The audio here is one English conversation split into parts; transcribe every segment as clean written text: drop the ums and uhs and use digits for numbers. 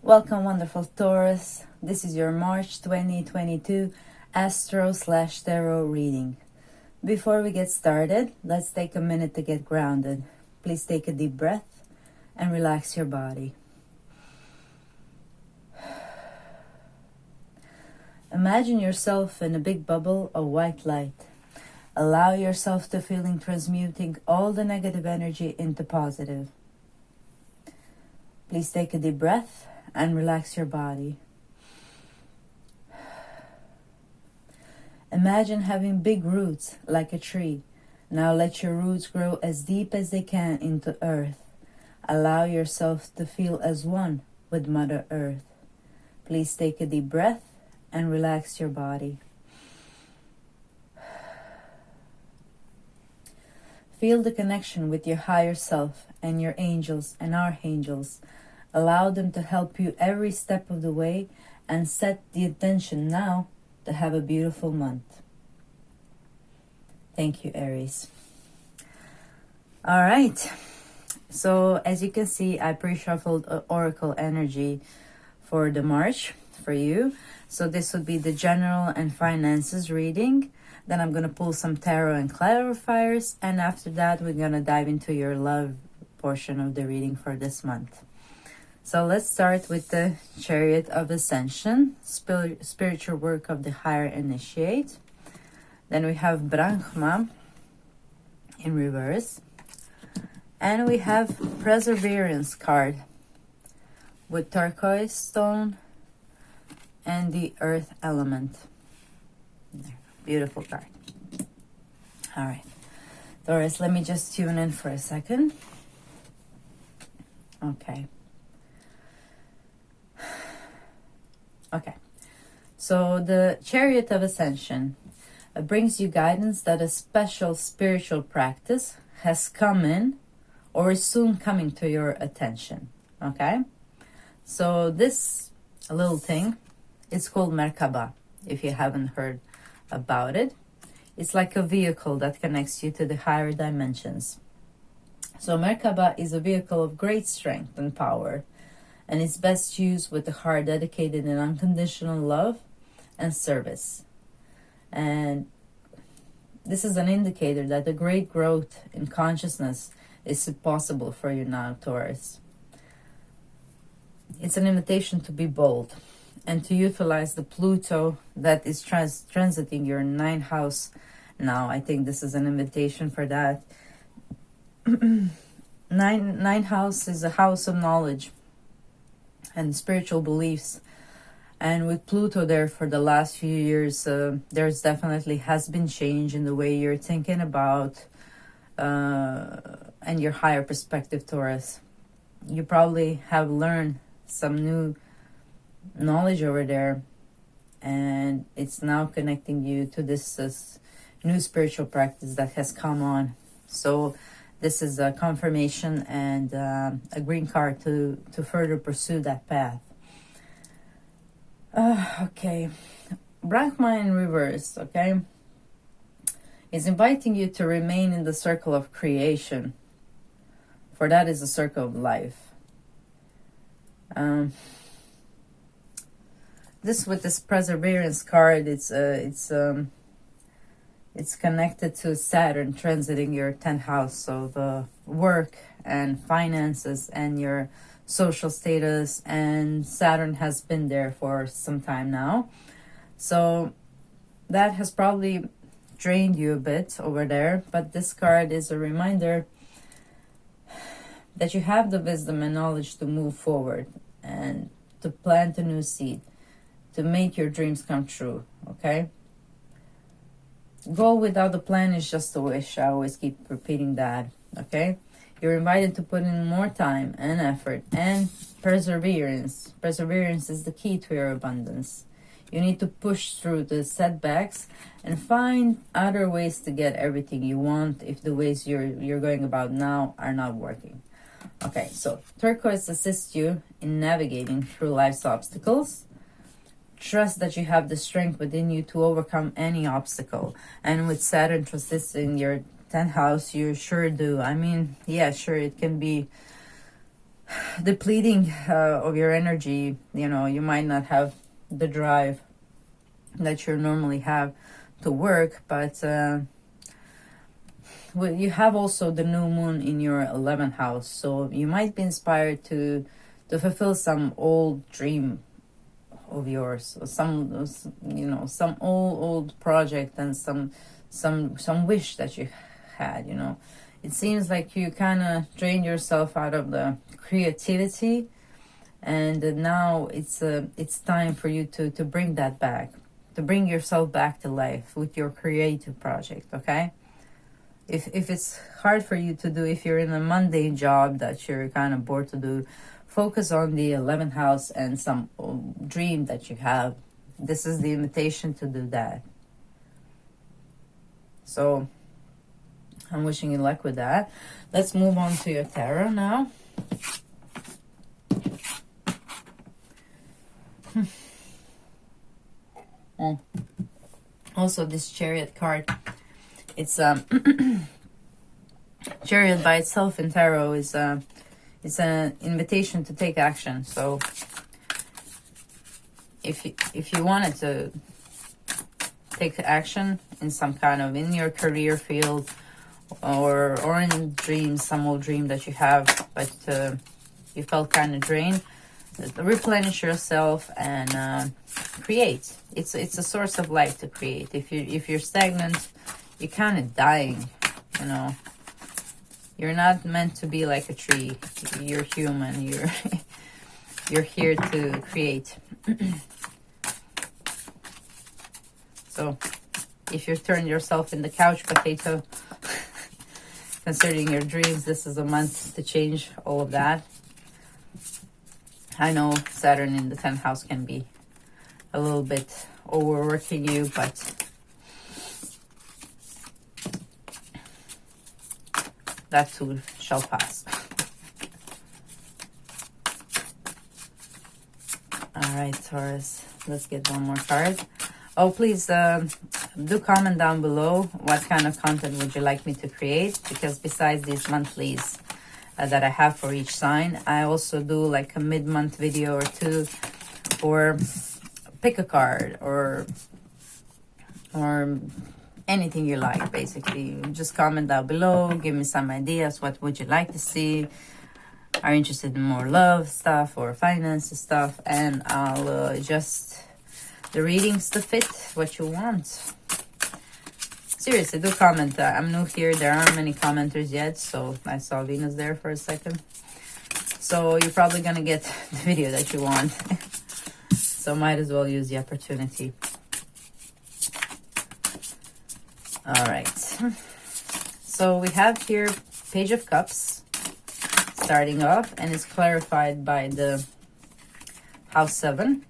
Welcome, wonderful Taurus. This is your March 2022 Astro/Tarot reading. Before we get started, let's take a minute to get grounded. Please take a deep breath and relax your body. Imagine yourself in a big bubble of white light. Allow yourself to feeling transmuting all the negative energy into positive. Please take a deep breath and relax your body. Imagine having big roots like a tree. Now let your roots grow as deep as they can into earth. Allow yourself to feel as one with Mother Earth. Please take a deep breath and relax your body. Feel the connection with your higher self and your angels and archangels. Allow them to help you every step of the way and set the intention now to have a beautiful month. Thank you, Aries. All right. So as you can see, I pre-shuffled Oracle energy for the March for you. So this would be the general and finances reading. Then I'm going to pull some tarot and clarifiers. And after that, we're going to dive into your love portion of the reading for this month. So let's start with the Chariot of Ascension, spiritual work of the higher initiate. Then we have Brahma in reverse. And we have Perseverance card with turquoise stone and the earth element. Beautiful card. All right. Taurus, let me just tune in for a second. Okay. Okay, so the Chariot of Ascension brings you guidance that a special spiritual practice has come in or is soon coming to your attention. Okay, so this little thing, it's called Merkaba, if you haven't heard about it. It's like a vehicle that connects you to the higher dimensions. So Merkaba is a vehicle of great strength and power, and it's best used with a heart dedicated in unconditional love and service. And this is an indicator that the great growth in consciousness is possible for you now, Taurus. It's an invitation to be bold and to utilize the Pluto that is transiting your 9th house now. I think this is an invitation for that. Ninth house is a house of knowledge and spiritual beliefs, and with Pluto there for the last few years, there's definitely has been change in the way you're thinking about and your higher perspective, Taurus. You probably have learned some new knowledge over there, and it's now connecting you to this new spiritual practice that has come on. So this is a confirmation and a green card to further pursue that path. Okay. Brahma in reverse, okay, is inviting you to remain in the circle of creation. For that is the circle of life. This Perseverance card, it's connected to Saturn transiting your 10th house, so the work and finances and your social status, and Saturn has been there for some time now. So that has probably drained you a bit over there, but this card is a reminder that you have the wisdom and knowledge to move forward and to plant a new seed, to make your dreams come true, okay? Go without a plan is just a wish. I always keep repeating that, okay? You're invited to put in more time and effort and perseverance. Perseverance is the key to your abundance. You need to push through the setbacks and find other ways to get everything you want if the ways you're going about now are not working. Okay, so turquoise assists you in navigating through life's obstacles. Trust that you have the strength within you to overcome any obstacle. And with Saturn transiting your 10th house, you sure do. I mean, yeah, sure, it can be depleting of your energy. You know, you might not have the drive that you normally have to work, but well, you have also the new moon in your 11th house, so you might be inspired to fulfill some old dream of yours, or some, you know, some old project, and some wish that you had. You know, it seems like you kind of drained yourself out of the creativity, and now it's time for you to bring that back, to bring yourself back to life with your creative project. Okay, if it's hard for you to do, if you're in a mundane job that you're kind of bored to do, focus on the 11th house and some dream that you have. This is the invitation to do that. So I'm wishing you luck with that. Let's move on to your tarot now. Also, this Chariot card, it's Chariot by itself in tarot is it's an invitation to take action. So if you wanted to take action in some kind of, in your career field, or in dreams, some old dream that you have, but you felt kind of drained, replenish yourself and create. It's a source of life to create. If you're stagnant, you're kind of dying. You know, you're not meant to be like a tree. You're human. You're here to create. So if you turn yourself in the couch potato, considering your dreams, this is a month to change all of that. I know Saturn in the 10th house can be a little bit overworking you, but that too shall pass. All right, Taurus, let's get one more card. Oh, please do comment down below what kind of content would you like me to create, because besides these monthlies that I have for each sign, I also do like a mid-month video or two for pick a card or anything you like. Basically, just comment down below, give me some ideas. What would you like to see? Are you interested in more love stuff or finance stuff? And I'll adjust the readings to fit what you want. Seriously, do comment. I'm new here. There aren't many commenters yet, so I saw Venus there for a second. So you're probably gonna get the video that you want. So might as well use the opportunity. All right. So we have here Page of Cups starting off, and it's clarified by the House 7.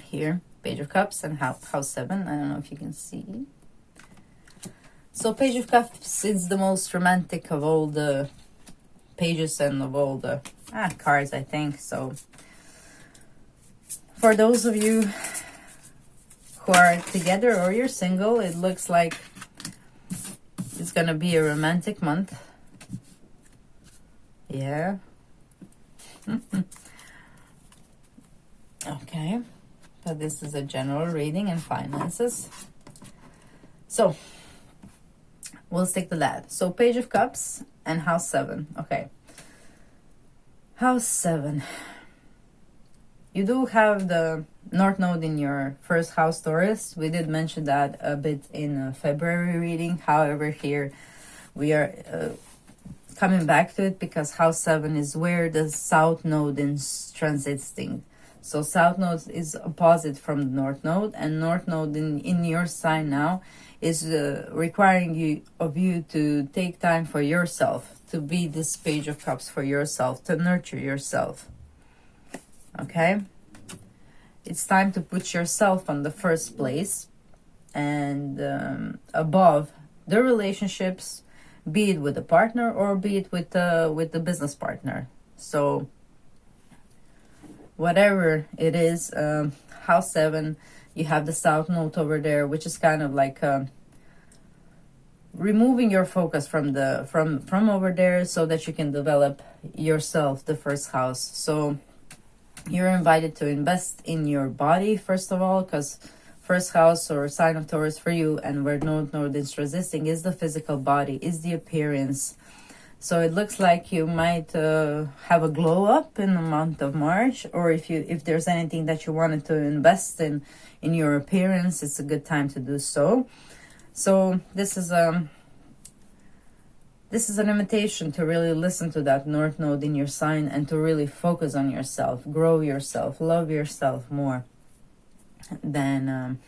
Here, Page of Cups and House 7. I don't know if you can see. So Page of Cups is the most romantic of all the pages and of all the cards, I think. So for those of you who are together or you're single, it looks like it's gonna be a romantic month. Yeah. Okay. But this is a general reading and finances. So we'll stick to that. So Page of Cups and House 7. Okay. House 7. You do have the North Node in your first house, Taurus. We did mention that a bit in a February reading. However, here we are coming back to it because House 7 is where the South Node is transiting. So South Node is opposite from the North Node, and North Node in your sign now is requiring you to take time for yourself, to be this Page of Cups for yourself, to nurture yourself. Okay? It's time to put yourself on the first place and above the relationships, be it with a partner or be it with the business partner. So whatever it is, House 7, you have the South Node over there, which is kind of like removing your focus from over there so that you can develop yourself, the first house. So you're invited to invest in your body, first of all, because first house or sign of Taurus for you, and where Node is resisting, is the physical body, is the appearance. So it looks like you might have a glow up in the month of March, or if there's anything that you wanted to invest in your appearance, it's a good time to do so. So this is an invitation to really listen to that North Node in your sign and to really focus on yourself, grow yourself, love yourself more than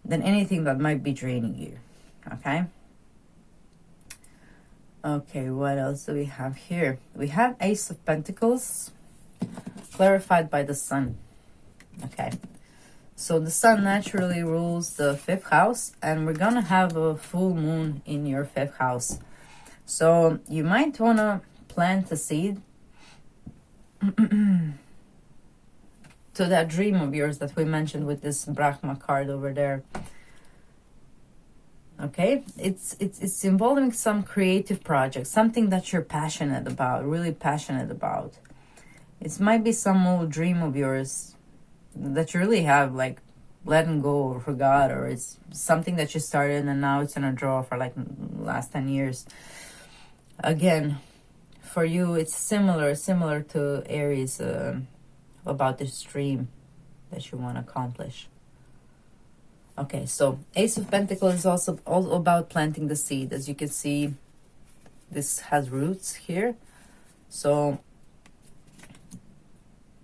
anything that might be draining you. Okay. Okay, what else do we have here? We have Ace of Pentacles, clarified by the Sun. Okay. So the Sun naturally rules the 5th house, and we're gonna have a full moon in your 5th house. So you might wanna plant a seed to that dream of yours that we mentioned with this Brahma card over there. Okay, it's involving some creative project, something that you're passionate about, really passionate about. It might be some old dream of yours that you really have like letting go or forgot, or it's something that you started and now it's in a drawer for like last 10 years. Again, for you, it's similar to Aries about this dream that you want to accomplish. Okay, so Ace of Pentacles is also all about planting the seed. As you can see, this has roots here. So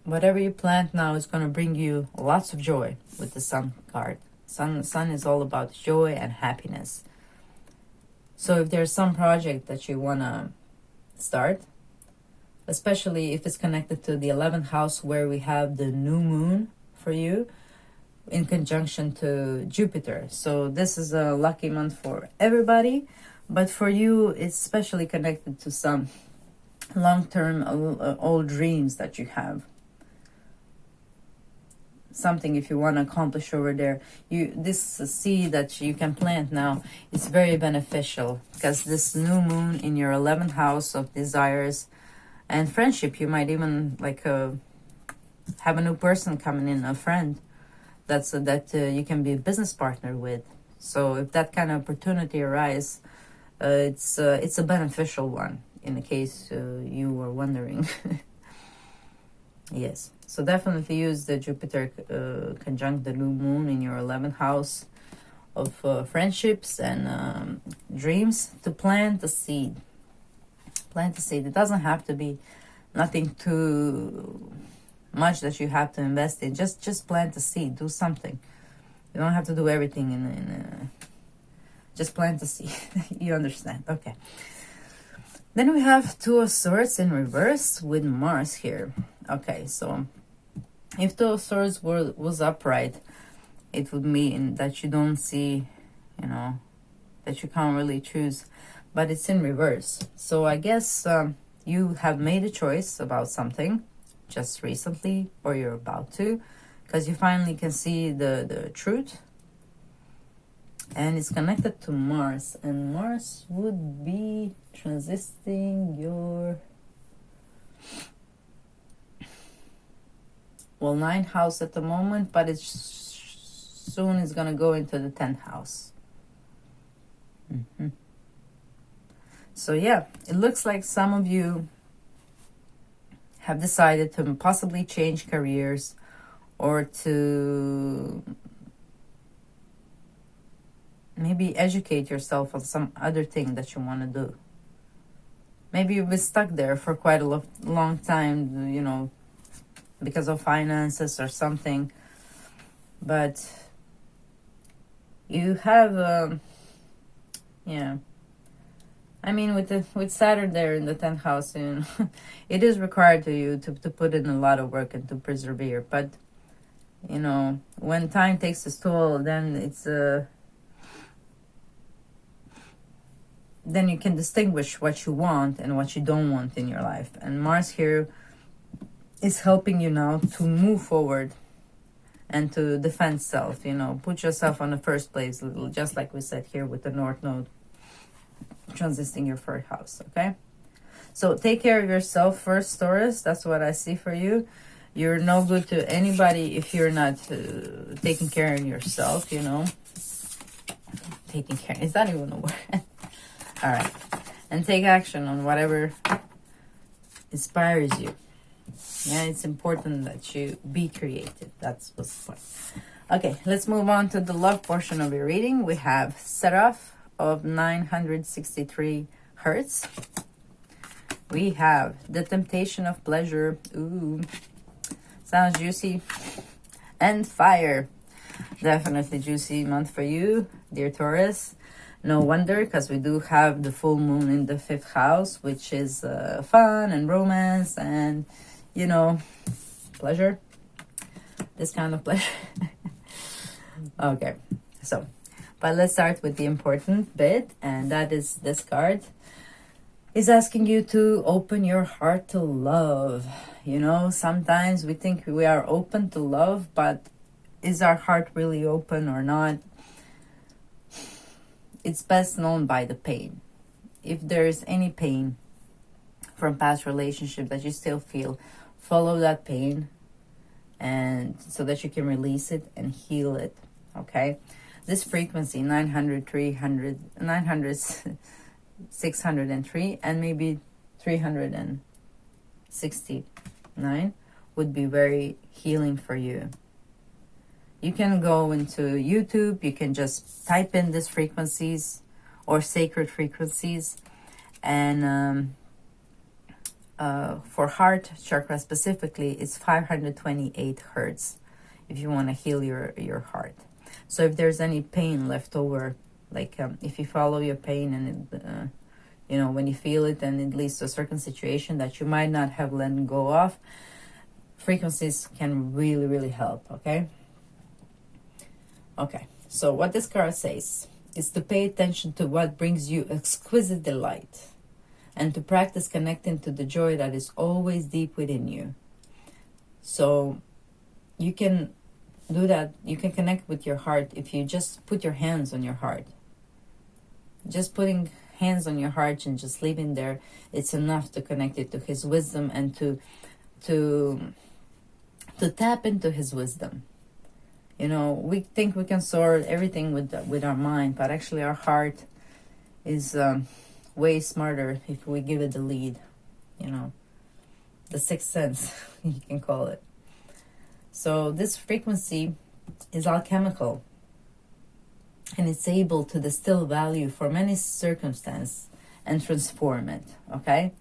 whatever you plant now is going to bring you lots of joy with the Sun card. Sun is all about joy and happiness. So if there's some project that you want to start, especially if it's connected to the 11th house where we have the new moon for you in conjunction to Jupiter. So this is a lucky month for everybody, but for you it's especially connected to some long-term old dreams that you have. Something if you want to accomplish over there, this seed that you can plant now is very beneficial, because this new moon in your 11th house of desires and friendship, you might even like have a new person coming in, a friend that you can be a business partner with. So if that kind of opportunity arises, it's a beneficial one, in the case you were wondering. Yes, so definitely use the Jupiter conjunct the new moon in your 11th house of friendships and dreams to plant a seed. Plant a seed. It doesn't have to be nothing too much that you have to invest in. Just plant a seed. Do something. You don't have to do everything just plant a seed. You understand? Okay. Then we have Two of Swords in reverse with Mars here. Okay, so if Two of Swords was upright, it would mean that you don't see, that you can't really choose, but it's in reverse. So I guess you have made a choice about something just recently, or you're about to, because you finally can see the truth. And it's connected to Mars, and Mars would be transiting your 9th house at the moment, but it's soon is going to go into the 10th house. So yeah, it looks like some of you have decided to possibly change careers, or to maybe educate yourself on some other thing that you want to do. Maybe you've been stuck there for quite a long time, because of finances or something. But you have, I mean, with Saturn there in the 10th house, it is required to you to put in a lot of work and to persevere. But, when time takes its toll, then it's then you can distinguish what you want and what you don't want in your life. And Mars here is helping you now to move forward and to defend self, you know, put yourself on the first place, just like we said here with the North Node transiting your first house, okay? So take care of yourself first, Taurus. That's what I see for you. You're no good to anybody if you're not taking care of yourself, you know. Taking care, is that even a word? All right. And take action on whatever inspires you. Yeah, it's important that you be creative. That's what's the point. Okay, let's move on to the love portion of your reading. We have set off of 963 hertz. We have the temptation of pleasure. Ooh, sounds juicy. And fire. Definitely juicy month for you, dear Taurus. No wonder, because we do have the full moon in the 5th house, which is fun and romance and, you know, pleasure. This kind of pleasure. Okay, so, but let's start with the important bit, and that is this card is asking you to open your heart to love. You know, sometimes we think we are open to love, but is our heart really open or not? It's best known by the pain. If there is any pain from past relationship that you still feel, follow that pain, and so that you can release it and heal it, okay? This frequency, 900, 300, 900, 603, and maybe 369 would be very healing for you. You can go into YouTube, you can just type in these frequencies or sacred frequencies, and for heart chakra specifically, it's 528 hertz if you want to heal your heart. So if there's any pain left over, like if you follow your pain and it, you know, when you feel it and it leads to a certain situation that you might not have let go of, frequencies can really, really help, okay? Okay, so what this card says is to pay attention to what brings you exquisite delight and to practice connecting to the joy that is always deep within you. So you can do that. You can connect with your heart if you just put your hands on your heart. Just putting hands on your heart and just leaving there, it's enough to connect it to his wisdom and to tap into his wisdom. You know, we think we can sort everything with our mind, but actually our heart is way smarter if we give it the lead, you know, the sixth sense, you can call it. So this frequency is alchemical, and it's able to distill value from any circumstance and transform it, okay?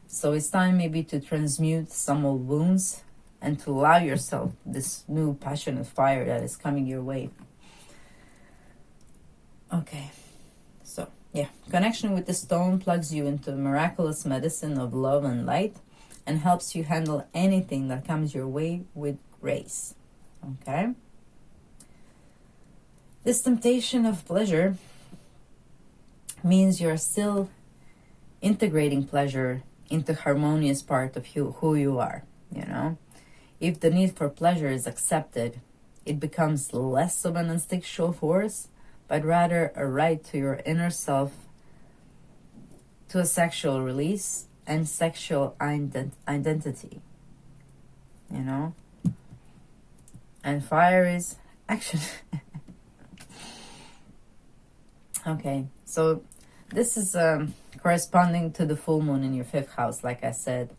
So it's time maybe to transmute some old wounds and to allow yourself this new passionate fire that is coming your way. Okay, so yeah, connection with the stone plugs you into miraculous medicine of love and light and helps you handle anything that comes your way with grace, okay? This temptation of pleasure means you're still integrating pleasure into harmonious part of who you are, you know? If the need for pleasure is accepted, it becomes less of an instinctual force, but rather a right to your inner self, to a sexual release and sexual identity, you know? And fire is action. Okay, so this is corresponding to the full moon in your 5th house, like I said.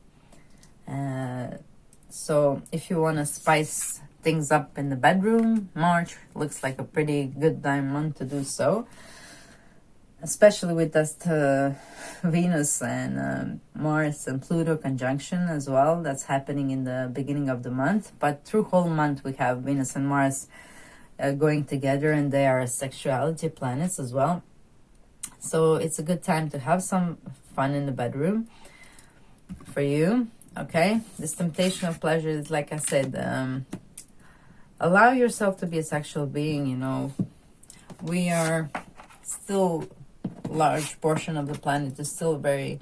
So if you want to spice things up in the bedroom, March looks like a pretty good time month to do so. Especially with that Venus and Mars and Pluto conjunction as well. That's happening in the beginning of the month. But through whole month we have Venus and Mars going together, and they are sexuality planets as well. So it's a good time to have some fun in the bedroom for you. Okay, this temptation of pleasure is, like I said, allow yourself to be a sexual being, you know. We are still, large portion of the planet is still very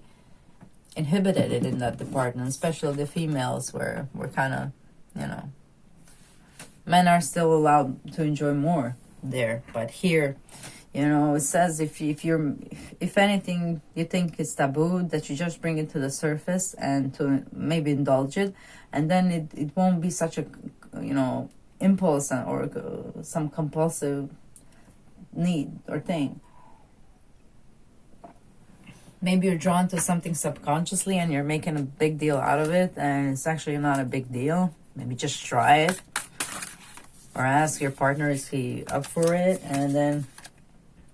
inhibited in that department, especially the females, where we're kind of, you know, Men are still allowed to enjoy more there, but here, you know, it says if anything you think is taboo, that you just bring it to the surface and to maybe indulge it, and then it won't be such a, you know, impulse or some compulsive need or thing. Maybe you're drawn to something subconsciously and you're making a big deal out of it, and it's actually not a big deal. Maybe just try it, or ask your partner, is he up for it? And then,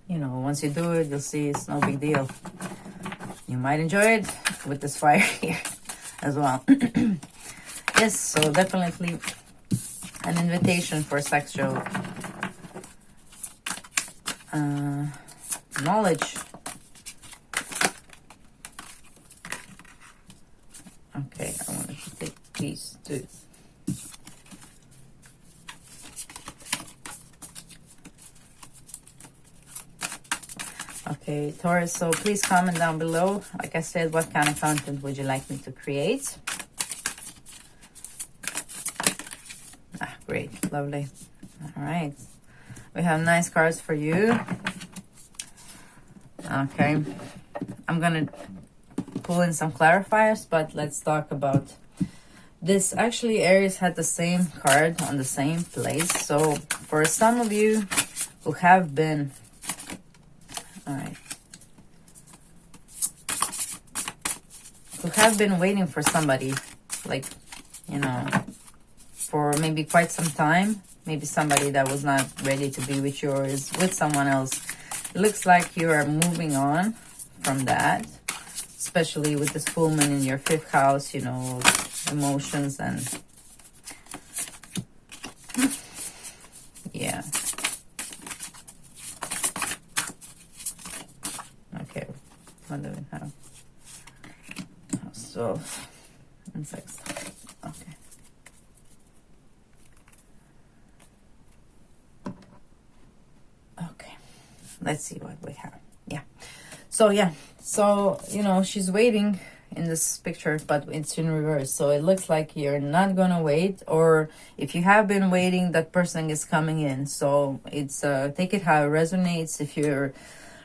you know, once you do it, you'll see it's no big deal. You might enjoy it with this fire here as well. Yes, so definitely an invitation for sexual knowledge. Okay, I wanted to take these two. Okay, Taurus, so please comment down below. Like I said, what kind of content would you like me to create? Ah, great, lovely. All right, we have nice cards for you. Okay, I'm gonna pull in some clarifiers, but let's talk about this. Actually, Aries had the same card on the same place. So for some of you who have been, all right, who have been waiting for somebody, like, you know, for maybe quite some time, maybe somebody that was not ready to be with you or is with someone else, it looks like you are moving on from that, especially with this full moon in your 5th house, you know, emotions and yeah. Okay, what do we have? So, and 6. Okay. Okay, let's see what we have. Yeah. So, yeah. So, you know, she's waiting in this picture, but it's in reverse. So it looks like you're not gonna wait, or if you have been waiting, that person is coming in. So it's take it how it resonates. If you're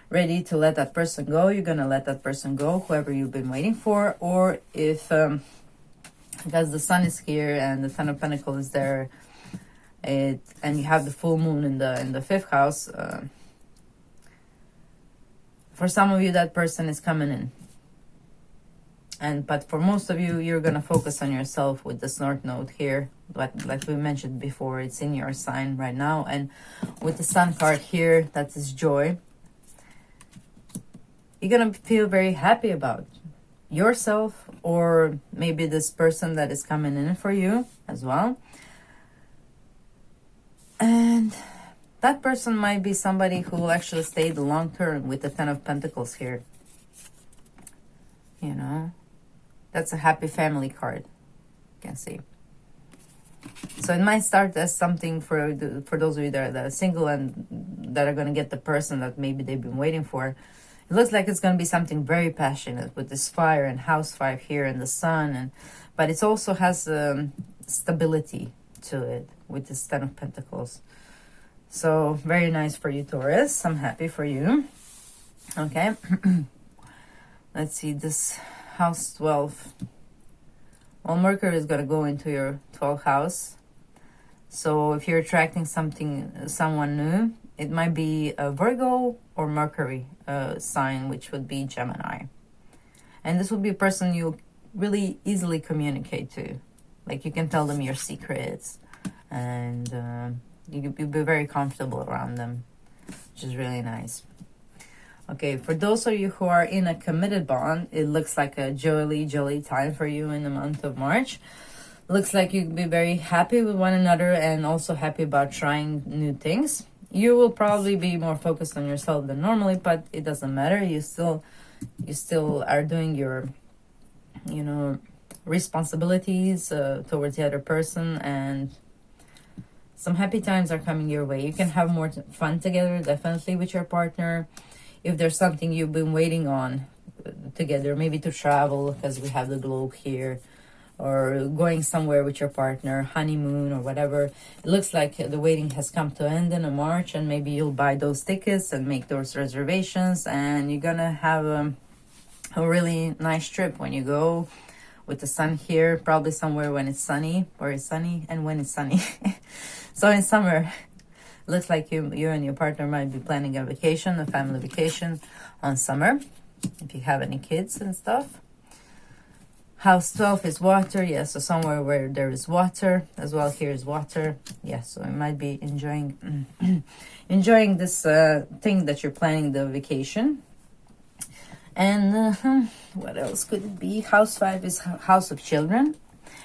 ready to let that person go, you're gonna let that person go, whoever you've been waiting for. Or if because the sun is here and the 10 of Pentacles is there, and you have the full moon in the 5th house, for some of you that person is coming in. But for most of you, you're gonna focus on yourself with this North Node here. But like we mentioned before, it's in your sign right now, and with the Sun card here, that is joy. You're gonna feel very happy about yourself, or maybe this person that is coming in for you as well. And that person might be somebody who will actually stay the long term with the 10 of Pentacles here. You know, that's a happy family card, you can see. So it might start as something for those of you that are single and that are going to get the person that maybe they've been waiting for. It looks like it's going to be something very passionate with this fire and house 5 here and the sun, but it also has stability to it with this 10 of Pentacles. So very nice for you, Taurus. I'm happy for you. Okay. Let's see this house 12. Well, Mercury is going to go into your 12th house. So if you're attracting someone new, it might be a Virgo or Mercury sign, which would be Gemini. And this would be a person you really easily communicate to. Like, you can tell them your secrets, and you'll be very comfortable around them, which is really nice. Okay, for those of you who are in a committed bond, it looks like a jolly time for you in the month of March. Looks like you'll be very happy with one another and also happy about trying new things. You will probably be more focused on yourself than normally, but it doesn't matter. You still are doing your, you know, responsibilities towards the other person, and some happy times are coming your way. You can have more fun together, definitely, with your partner. If there's something you've been waiting on together, maybe to travel, because we have the globe here, or going somewhere with your partner, honeymoon or whatever. It looks like the waiting has come to an end in March, and maybe you'll buy those tickets and make those reservations, and you're gonna have a really nice trip when you go with the sun here, probably somewhere when it's sunny, where it's sunny and when it's sunny. So in summer, looks like you and your partner might be planning a vacation, a family vacation on summer, if you have any kids and stuff. House 12 is water. Yeah, so somewhere where there is water as well. Here is water. Yeah, so you might be enjoying enjoying this thing that you're planning, the vacation. And what else could it be? House 5 is house of children.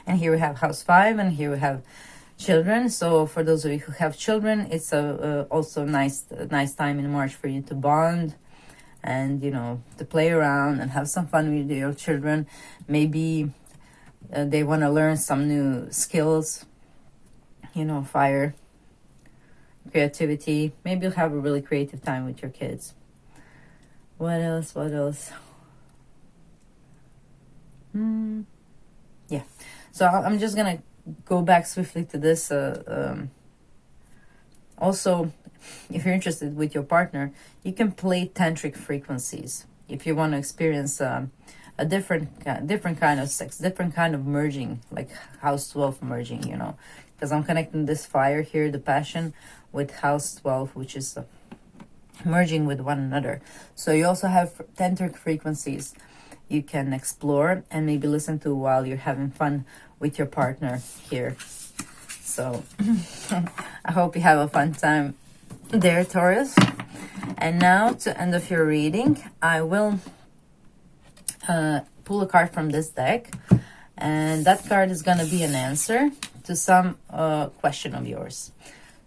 And here we have house 5, and here we have children. So for those of you who have children, it's also nice time in March for you to bond and, you know, to play around and have some fun with your children. Maybe they want to learn some new skills, you know, fire, creativity. Maybe you'll have a really creative time with your kids. What else? Yeah. So I'm just going to go back swiftly to this. Also, if you're interested with your partner, you can play tantric frequencies. If you want to experience a different kind of sex, different kind of merging, like house 12 merging, you know. Because I'm connecting this fire here, the passion, with house 12, which is merging with one another. So you also have tantric frequencies you can explore and maybe listen to while you're having fun with your partner here. So I hope you have a fun time there, Taurus. And now, to end of your reading, I will pull a card from this deck, and that card is going to be an answer to some question of yours.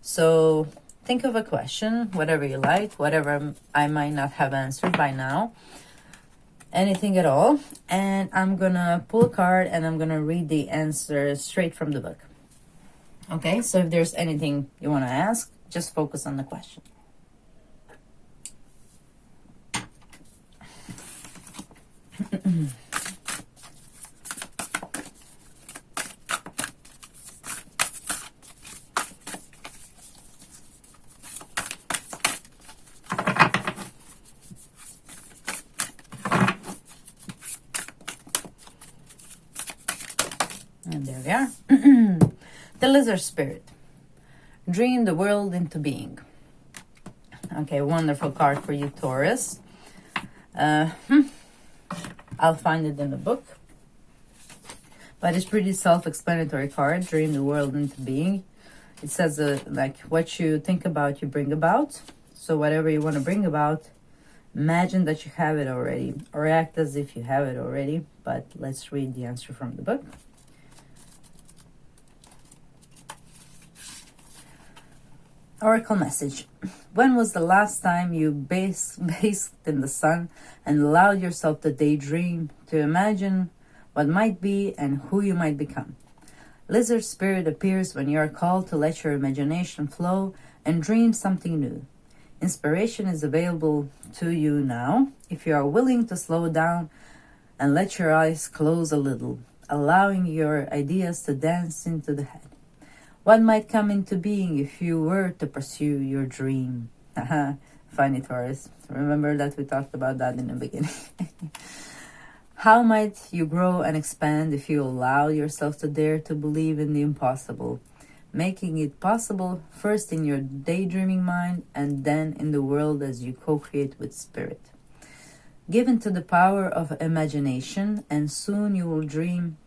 So think of a question, whatever you like, whatever I might not have answered by now, anything at all. And I'm going to pull a card and I'm going to read the answer straight from the book. Okay, so if there's anything you want to ask, just focus on the question. And there we are. The Lizard Spirit. Dream the world into being. Okay, wonderful card for you, Taurus. I'll find it in the book. But it's pretty self-explanatory card. Dream the world into being. It says like what you think about, you bring about. So whatever you want to bring about, imagine that you have it already. Or act as if you have it already. But let's read the answer from the book. Oracle message. When was the last time you basked in the sun and allowed yourself to daydream, to imagine what might be and who you might become? Lizard Spirit appears when you are called to let your imagination flow and dream something new. Inspiration is available to you now if you are willing to slow down and let your eyes close a little, allowing your ideas to dance into the head. What might come into being if you were to pursue your dream? Funny, Taurus. Remember that we talked about that in the beginning. How might you grow and expand if you allow yourself to dare to believe in the impossible, making it possible first in your daydreaming mind and then in the world as you co-create with spirit. Given to the power of imagination, and soon you will dream,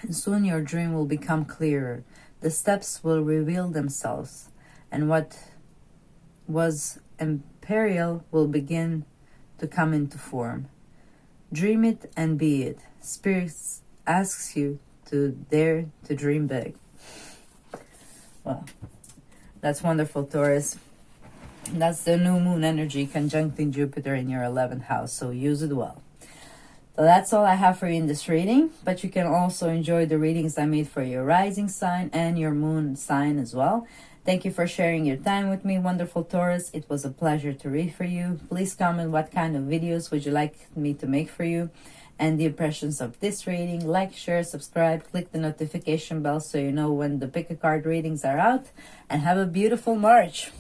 and soon your dream will become clearer. The steps will reveal themselves, and what was imperial will begin to come into form. Dream it and be it. Spirit asks you to dare to dream big. Well, that's wonderful, Taurus. That's the new moon energy conjuncting Jupiter in your 11th house, so use it well. So that's all I have for you in this reading, but you can also enjoy the readings I made for your rising sign and your moon sign as well. Thank you for sharing your time with me, wonderful Taurus. It was a pleasure to read for you. Please comment what kind of videos would you like me to make for you. and the impressions of this reading. Like, share, subscribe, click the notification bell so you know when the pick a card readings are out, and have a beautiful March.